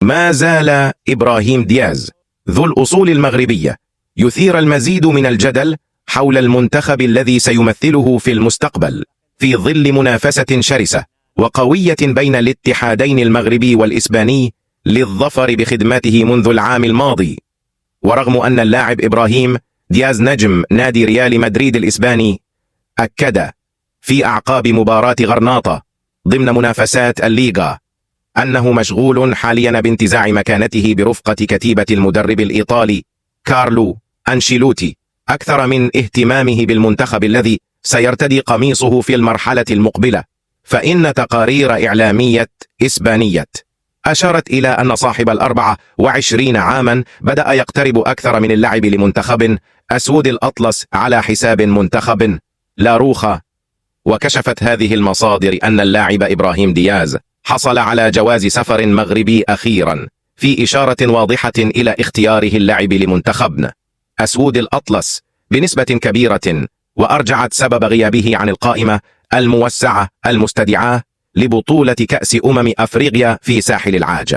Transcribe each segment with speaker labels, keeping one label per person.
Speaker 1: ما زال إبراهيم دياز ذو الأصول المغربية يثير المزيد من الجدل حول المنتخب الذي سيمثله في المستقبل في ظل منافسة شرسة وقوية بين الاتحادين المغربي والإسباني للظفر بخدمته منذ العام الماضي. ورغم أن اللاعب إبراهيم دياز نجم نادي ريال مدريد الإسباني، أكد في أعقاب مباراة غرناطة ضمن منافسات الليغا أنه مشغول حاليا بانتزاع مكانته برفقة كتيبة المدرب الإيطالي كارلو أنشيلوتي أكثر من اهتمامه بالمنتخب الذي سيرتدي قميصه في المرحلة المقبلة. فإن تقارير إعلامية إسبانية أشارت إلى أن صاحب 24 عاما بدأ يقترب أكثر من اللعب لمنتخب أسود الأطلس على حساب منتخب لاروخا. وكشفت هذه المصادر أن اللاعب إبراهيم دياز حصل على جواز سفر مغربي أخيرا، في إشارة واضحة إلى اختياره اللعب لمنتخبنا أسود الأطلس بنسبة كبيرة، وأرجعت سبب غيابه عن القائمة الموسعة المستدعاة لبطولة كأس أفريقيا في ساحل العاج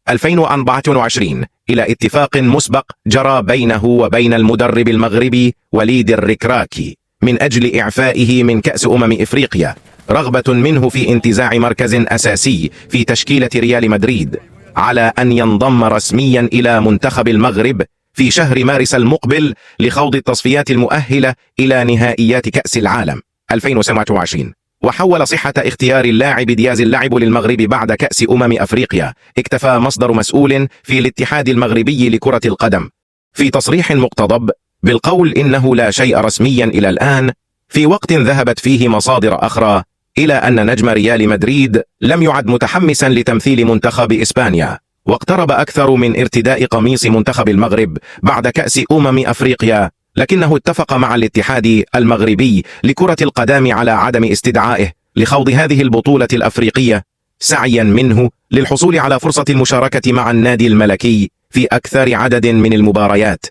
Speaker 1: 2024 إلى اتفاق مسبق جرى بينه وبين المدرب المغربي وليد الركراكي من أجل إعفائه من كأس أفريقيا، رغبة منه في انتزاع مركز أساسي في تشكيلة ريال مدريد، على أن ينضم رسميا إلى منتخب المغرب في شهر مارس المقبل لخوض التصفيات المؤهلة إلى نهائيات كأس العالم 2027. وحول صحة اختيار اللاعب دياز اللعب للمغرب بعد كأس أفريقيا اكتفى مصدر مسؤول في الاتحاد المغربي لكرة القدم في تصريح مقتضب بالقول إنه لا شيء رسميا إلى الآن، في وقت ذهبت فيه مصادر أخرى إلى أن نجم ريال مدريد لم يعد متحمسا لتمثيل منتخب إسبانيا، واقترب أكثر من ارتداء قميص منتخب المغرب بعد كأس أفريقيا، لكنه اتفق مع الاتحاد المغربي لكرة القدم على عدم استدعائه لخوض هذه البطولة الأفريقية، سعيا منه للحصول على فرصة المشاركة مع النادي الملكي في أكثر عدد من المباريات.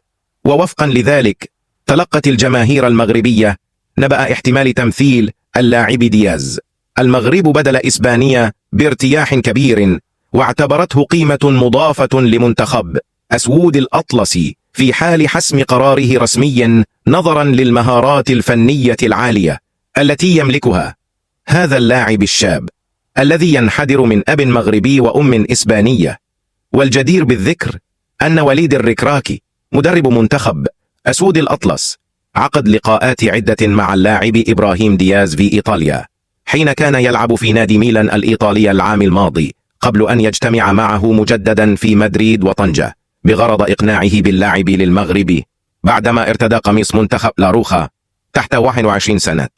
Speaker 1: ووفقا لذلك تلقت الجماهير المغربية نبأ احتمال تمثيل اللاعب دياز المغرب بدل إسبانيا بارتياح كبير، واعتبرته قيمة مضافة لمنتخب أسود الأطلس في حال حسم قراره رسميا، نظرا للمهارات الفنية العالية التي يملكها هذا اللاعب الشاب الذي ينحدر من أب مغربي وأم إسبانية. والجدير بالذكر أن وليد الركراكي مدرب منتخب أسود الأطلس عقد لقاءات عدة مع اللاعب إبراهيم دياز في إيطاليا حين كان يلعب في نادي ميلان الإيطالي العام الماضي، قبل أن يجتمع معه مجددا في مدريد وطنجة بغرض إقناعه باللعب للمغرب بعدما ارتدى قميص منتخب لاروخا تحت 21 سنة.